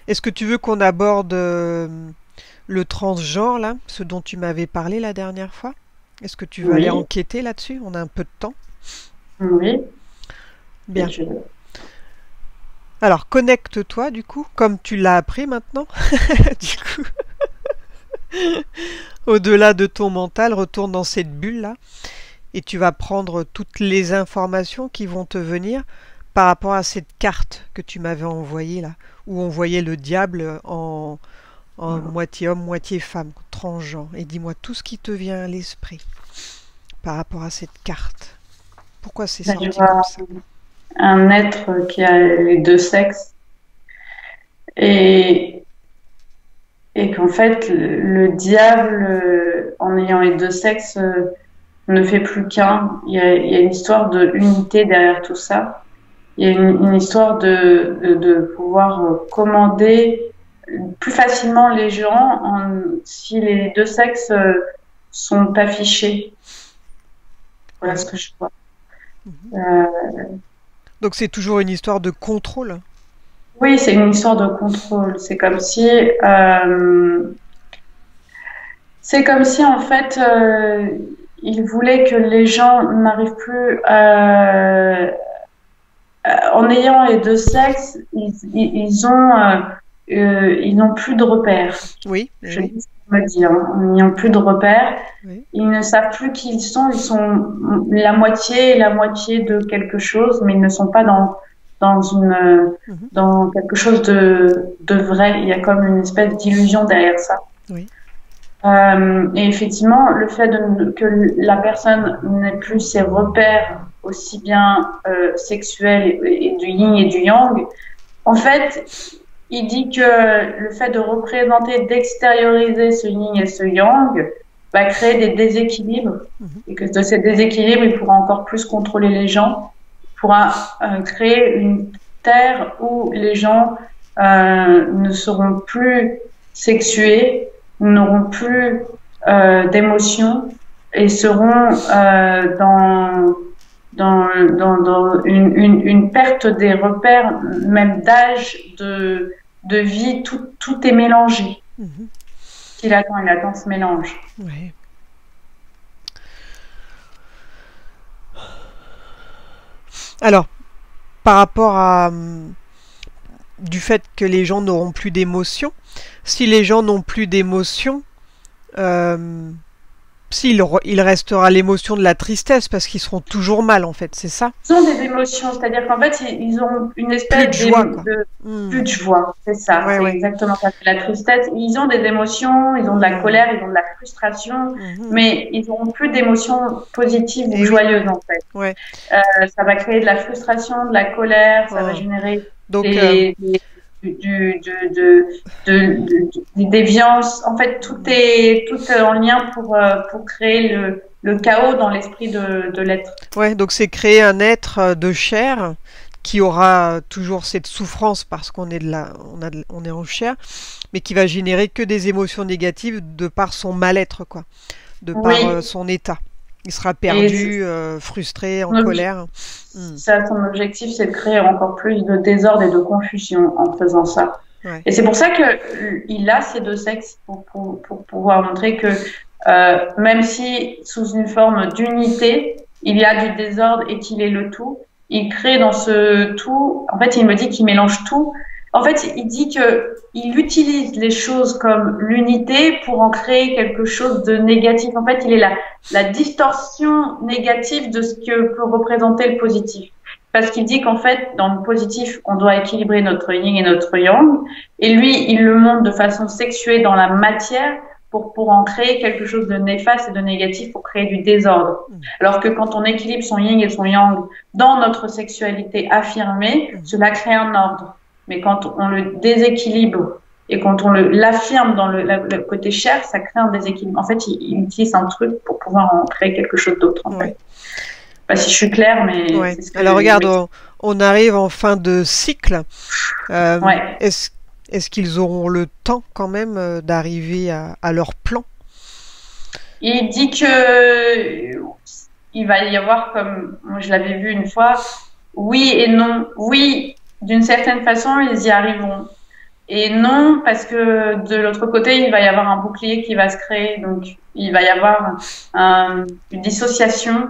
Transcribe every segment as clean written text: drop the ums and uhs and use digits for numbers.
Est-ce que tu veux qu'on aborde le transgenre, là, ce dont tu m'avais parlé la dernière fois? Est-ce que tu veux aller Oui, enquêter là-dessus? On a un peu de temps. oui, si Bien. tu veux. Alors, connecte-toi, du coup, comme tu l'as appris maintenant. Du coup, au-delà de ton mental, retourne dans cette bulle-là et tu vas prendre toutes les informations qui vont te venir par rapport à cette carte que tu m'avais envoyée là, où on voyait le diable en moitié homme, moitié femme, transgenre. Et dis-moi tout ce qui te vient à l'esprit par rapport à cette carte. Pourquoi c'est Là, je sorti comme vois ça? un être qui a les deux sexes et, et qu'en fait, le diable, en ayant les deux sexes, ne fait plus qu'un. Il y a une histoire de unité derrière tout ça. Il y a une histoire de pouvoir commander plus facilement les gens si les deux sexes sont affichés. Voilà ce Ouais. que je vois. Mhm. Euh, Donc c'est toujours une histoire de contrôle. oui, c'est une histoire de contrôle. C'est comme si en fait, il voulait que les gens n'arrivent plus en ayant les deux sexes, ils n'ont plus de repères. Oui, oui, Je oui. dis ce qu'on me dit, hein. En n'ayant plus de repères, Oui. ils ne savent plus qui ils sont. Ils sont la moitié de quelque chose, mais ils ne sont pas dans Mhm. dans quelque chose de vrai. Il y a comme une espèce d'illusion derrière ça. Oui. Et effectivement, le fait que la personne n'ait plus ses repères aussi bien sexuels et du yin et du yang, en fait, il dit que le fait de représenter, d'extérioriser ce yin et ce yang va créer des déséquilibres Mhm. et que de ces déséquilibres, il pourra encore plus contrôler les gens, il pourra créer une terre où les gens ne seront plus sexués, n'auront plus d'émotions et seront dans une perte des repères, même d'âge, de vie, tout est mélangé. Mhm. Il attend ce mélange. Ouais. Alors, par rapport à du fait que les gens n'auront plus d'émotions, si les gens n'ont plus d'émotions, euh, il restera l'émotion de la tristesse parce qu'ils seront toujours mal en fait, c'est ça? Ils ont des émotions, c'est-à-dire qu'en fait, ils ont une Plus de espèce joie quoi. de Hmm. plus de joie, c'est ça, Ouais, c'est ouais. exactement ça, c'est la tristesse. Ils ont des émotions, ils ont de la Hmm. colère, ils ont de la frustration, Mhm. mais ils n'auront plus d'émotions positives ou Eh oui, joyeuses en fait. ouais. Ça va créer de la frustration, de la colère, ça va Oh. générer Donc, des, du, des déviances. En fait, tout est en lien pour créer le chaos dans l'esprit de l'être. ouais, donc c'est créer un être de chair qui aura toujours cette souffrance parce qu'on est on est en chair, mais qui va générer que des émotions négatives de par son mal-être, quoi, de par Oui, son état. Il sera et perdu, frustré, en son obje- colère. Hmm. ça, son objectif, c'est de créer encore plus de désordre et de confusion en faisant ça. Ouais. Et c'est pour ça que il a ces deux sexes pour pouvoir montrer que même si sous une forme d'unité, il y a du désordre et qu'il est le tout, il crée dans ce tout, en fait, il me dit qu'il mélange tout. En fait, il dit que il utilise les choses comme l'unité pour en créer quelque chose de négatif. En fait, il est la distorsion négative de ce que peut représenter le positif. Parce qu'il dit qu'en fait, dans le positif, on doit équilibrer notre yin et notre yang. Et lui, il le montre de façon sexuée dans la matière pour en créer quelque chose de néfaste et de négatif pour créer du désordre. Hmm. Alors que quand on équilibre son yin et son yang dans notre sexualité affirmée, Hmm. cela crée un ordre. Mais quand on le déséquilibre et quand on l'affirme dans le côté chair, ça crée un déséquilibre. En fait, il utilise un truc pour pouvoir en créer quelque chose d'autre, en fait. Ouais. Je sais pas si je suis claire, mais Ouais. c'est ce que Alors il regarde, me dit. on arrive en fin de cycle. Euh, Ouais. est-ce, est-ce qu'ils auront le temps quand même d'arriver à leur plan? Il dit que il va y avoir comme, moi je l'avais vu une fois, oui et non. Oui, d'une certaine façon, ils y arriveront. Et non, parce que de l'autre côté, il va y avoir un bouclier qui va se créer. Donc, il va y avoir une dissociation.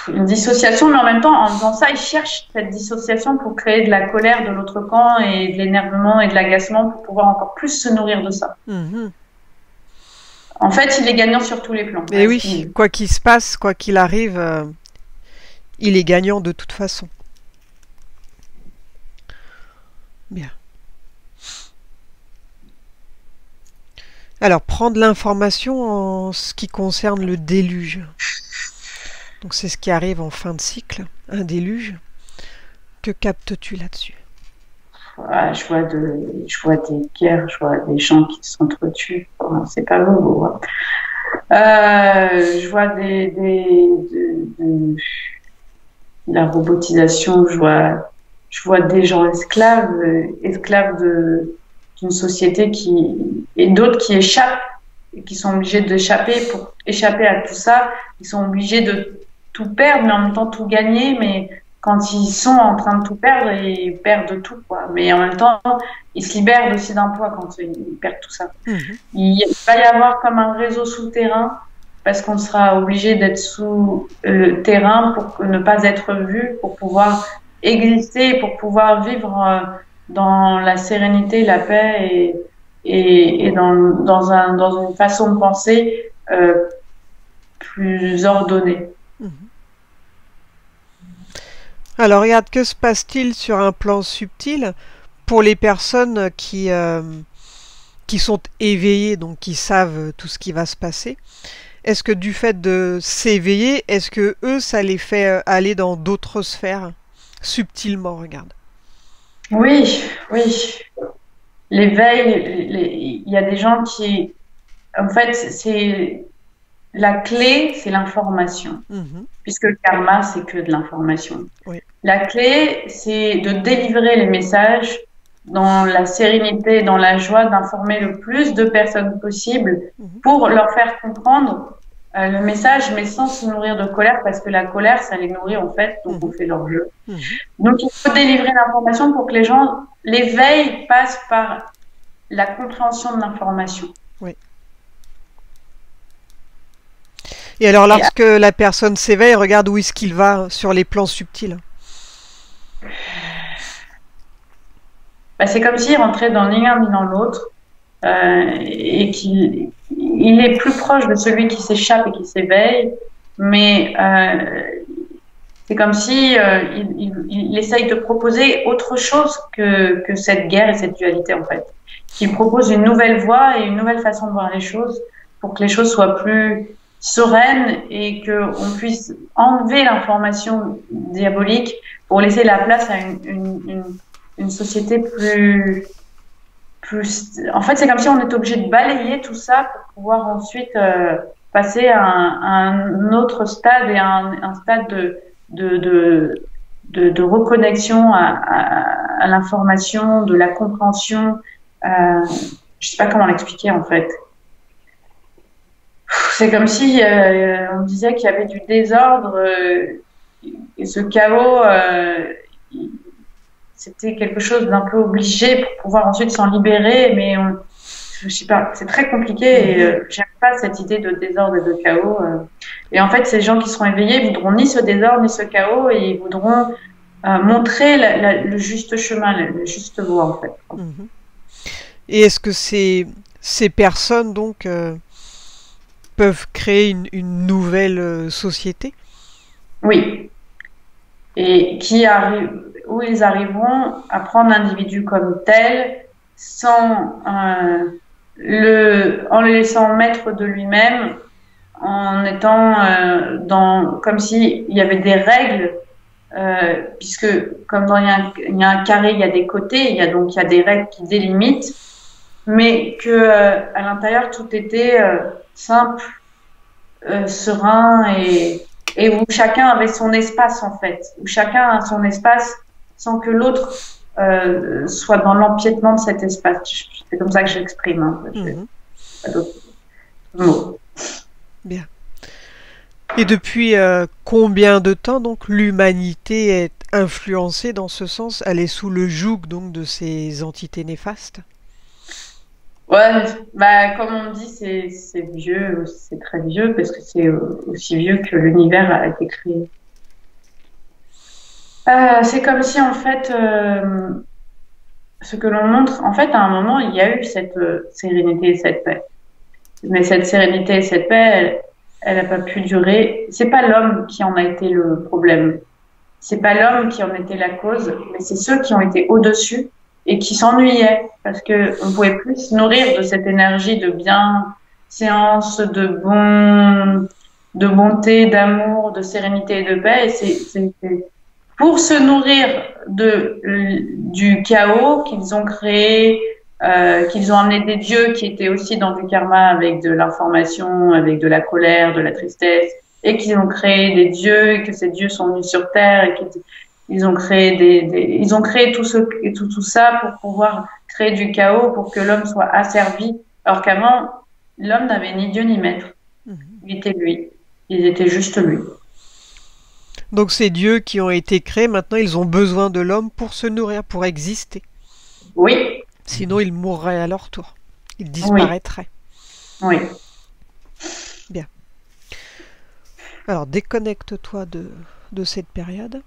Une dissociation, mais en même temps, en faisant ça, il cherche cette dissociation pour créer de la colère de l'autre camp et de l'énervement et de l'agacement pour pouvoir encore plus se nourrir de ça. Mhm. En fait, il est gagnant sur tous les plans. Et oui, quoi qu'il se passe, quoi qu'il arrive, il est gagnant de toute façon. Bien. Alors, prendre l'information en ce qui concerne le déluge. Donc, c'est ce qui arrive en fin de cycle, un déluge. Que captes-tu là-dessus? Je vois des guerres, je vois des gens qui s'entretuent. Bon, c'est pas beau, hein. Je vois de la robotisation, je vois des gens esclaves d'une société et d'autres qui échappent, et qui sont obligés d'échapper pour échapper à tout ça. Ils sont obligés de tout perdre, mais en même temps tout gagner. Mais quand ils sont en train de tout perdre, ils perdent tout, quoi. Mais en même temps, ils se libèrent aussi d'un poids quand ils perdent tout ça. Mhm. Il va y avoir comme un réseau souterrain, parce qu'on sera obligé d'être sous le terrain pour ne pas être vu, pour pouvoir exister, pour pouvoir vivre dans la sérénité, la paix et dans une façon de penser plus ordonnée. Mhm. Alors, regarde, que se passe-t-il sur un plan subtil pour les personnes qui sont éveillées, donc qui savent tout ce qui va se passer? Est-ce que du fait de s'éveiller, est-ce que eux, ça les fait aller dans d'autres sphères subtilement, regarde? Oui, oui. L'éveil, il y a des gens qui, en fait, c'est la clé, c'est l'information, Mhm. puisque le karma, c'est que de l'information. Oui. La clé, c'est de délivrer les messages dans la sérénité, dans la joie, d'informer le plus de personnes possible Mhm. pour leur faire comprendre le message, mais sans se nourrir de colère, parce que la colère, ça les nourrit en fait, donc on Mhm. fait leur jeu. Mhm. Donc il faut délivrer l'information pour que les gens, l'éveil passe par la compréhension de l'information. Oui. Et alors, lorsque la personne s'éveille, regarde où est-ce qu'il va sur les plans subtils. C'est comme s'il rentrait dans ni l'un ni dans l'autre et qu'il est plus proche de celui qui s'échappe et qui s'éveille, mais c'est comme si il essaye de proposer autre chose que cette guerre et cette dualité en fait. Qu'il propose une nouvelle voie et une nouvelle façon de voir les choses pour que les choses soient plus sereines et qu'on puisse enlever l'information diabolique pour laisser la place à une société plus. En fait, c'est comme si on était obligé de balayer tout ça pour pouvoir ensuite passer à un autre stade et un stade de reconnexion à l'information, de la compréhension. Je sais pas comment l'expliquer en fait. C'est comme si on disait qu'il y avait du désordre et ce chaos, c'était quelque chose d'un peu obligé pour pouvoir ensuite s'en libérer, mais je sais pas, c'est très compliqué et j'aime pas cette idée de désordre et de chaos. Et en fait, ces gens qui seront éveillés voudront ni ce désordre ni ce chaos et ils voudront montrer le juste chemin, la juste voie en fait. Mhm. Et est-ce que ces personnes donc peuvent créer une nouvelle société? Oui. Et où ils arriveront à prendre l'individu comme tel sans en le laissant maître de lui-même, en étant comme s'il y avait des règles, puisque comme il y a un carré, il y a des côtés, il y a des règles qui délimitent, mais que à l'intérieur tout était simple, serein et où chacun avait son espace en fait, où chacun a son espace sans que l'autre soit dans l'empiètement de cet espace. C'est comme ça que j'exprime. Hein. Pas d'autres mots. Bien. Et depuis combien de temps donc l'humanité est influencée dans ce sens. Elle est sous le joug donc de ces entités néfastes. Ouais, bah, comme on dit, c'est vieux, c'est très vieux, parce que c'est aussi vieux que l'univers a été créé. C'est comme si, en fait, ce que l'on montre, en fait, à un moment, il y a eu cette sérénité et cette paix. Mais cette sérénité et cette paix, elle n'a pas pu durer. C'est pas l'homme qui en a été le problème. C'est pas l'homme qui en était la cause, mais c'est ceux qui ont été au-dessus et qui s'ennuyaient parce que on pouvait plus se nourrir de cette énergie de bienséance, de bonté, d'amour, de sérénité et de paix. Et c'est pour se nourrir du chaos qu'ils ont créé, qu'ils ont amené des dieux qui étaient aussi dans du karma avec de l'information, avec de la colère, de la tristesse, et qu'ils ont créé des dieux, et que ces dieux sont venus sur terre, et qu'ils ont créé ils ont créé tout ça pour pouvoir créer du chaos, pour que l'homme soit asservi, alors qu'avant, l'homme n'avait ni Dieu ni maître. Il était lui. Il était juste lui. Donc ces dieux qui ont été créés, maintenant ils ont besoin de l'homme pour se nourrir, pour exister. Oui. Sinon ils mourraient à leur tour. Ils Oui. disparaîtraient. Oui. Bien. Alors déconnecte-toi de cette période.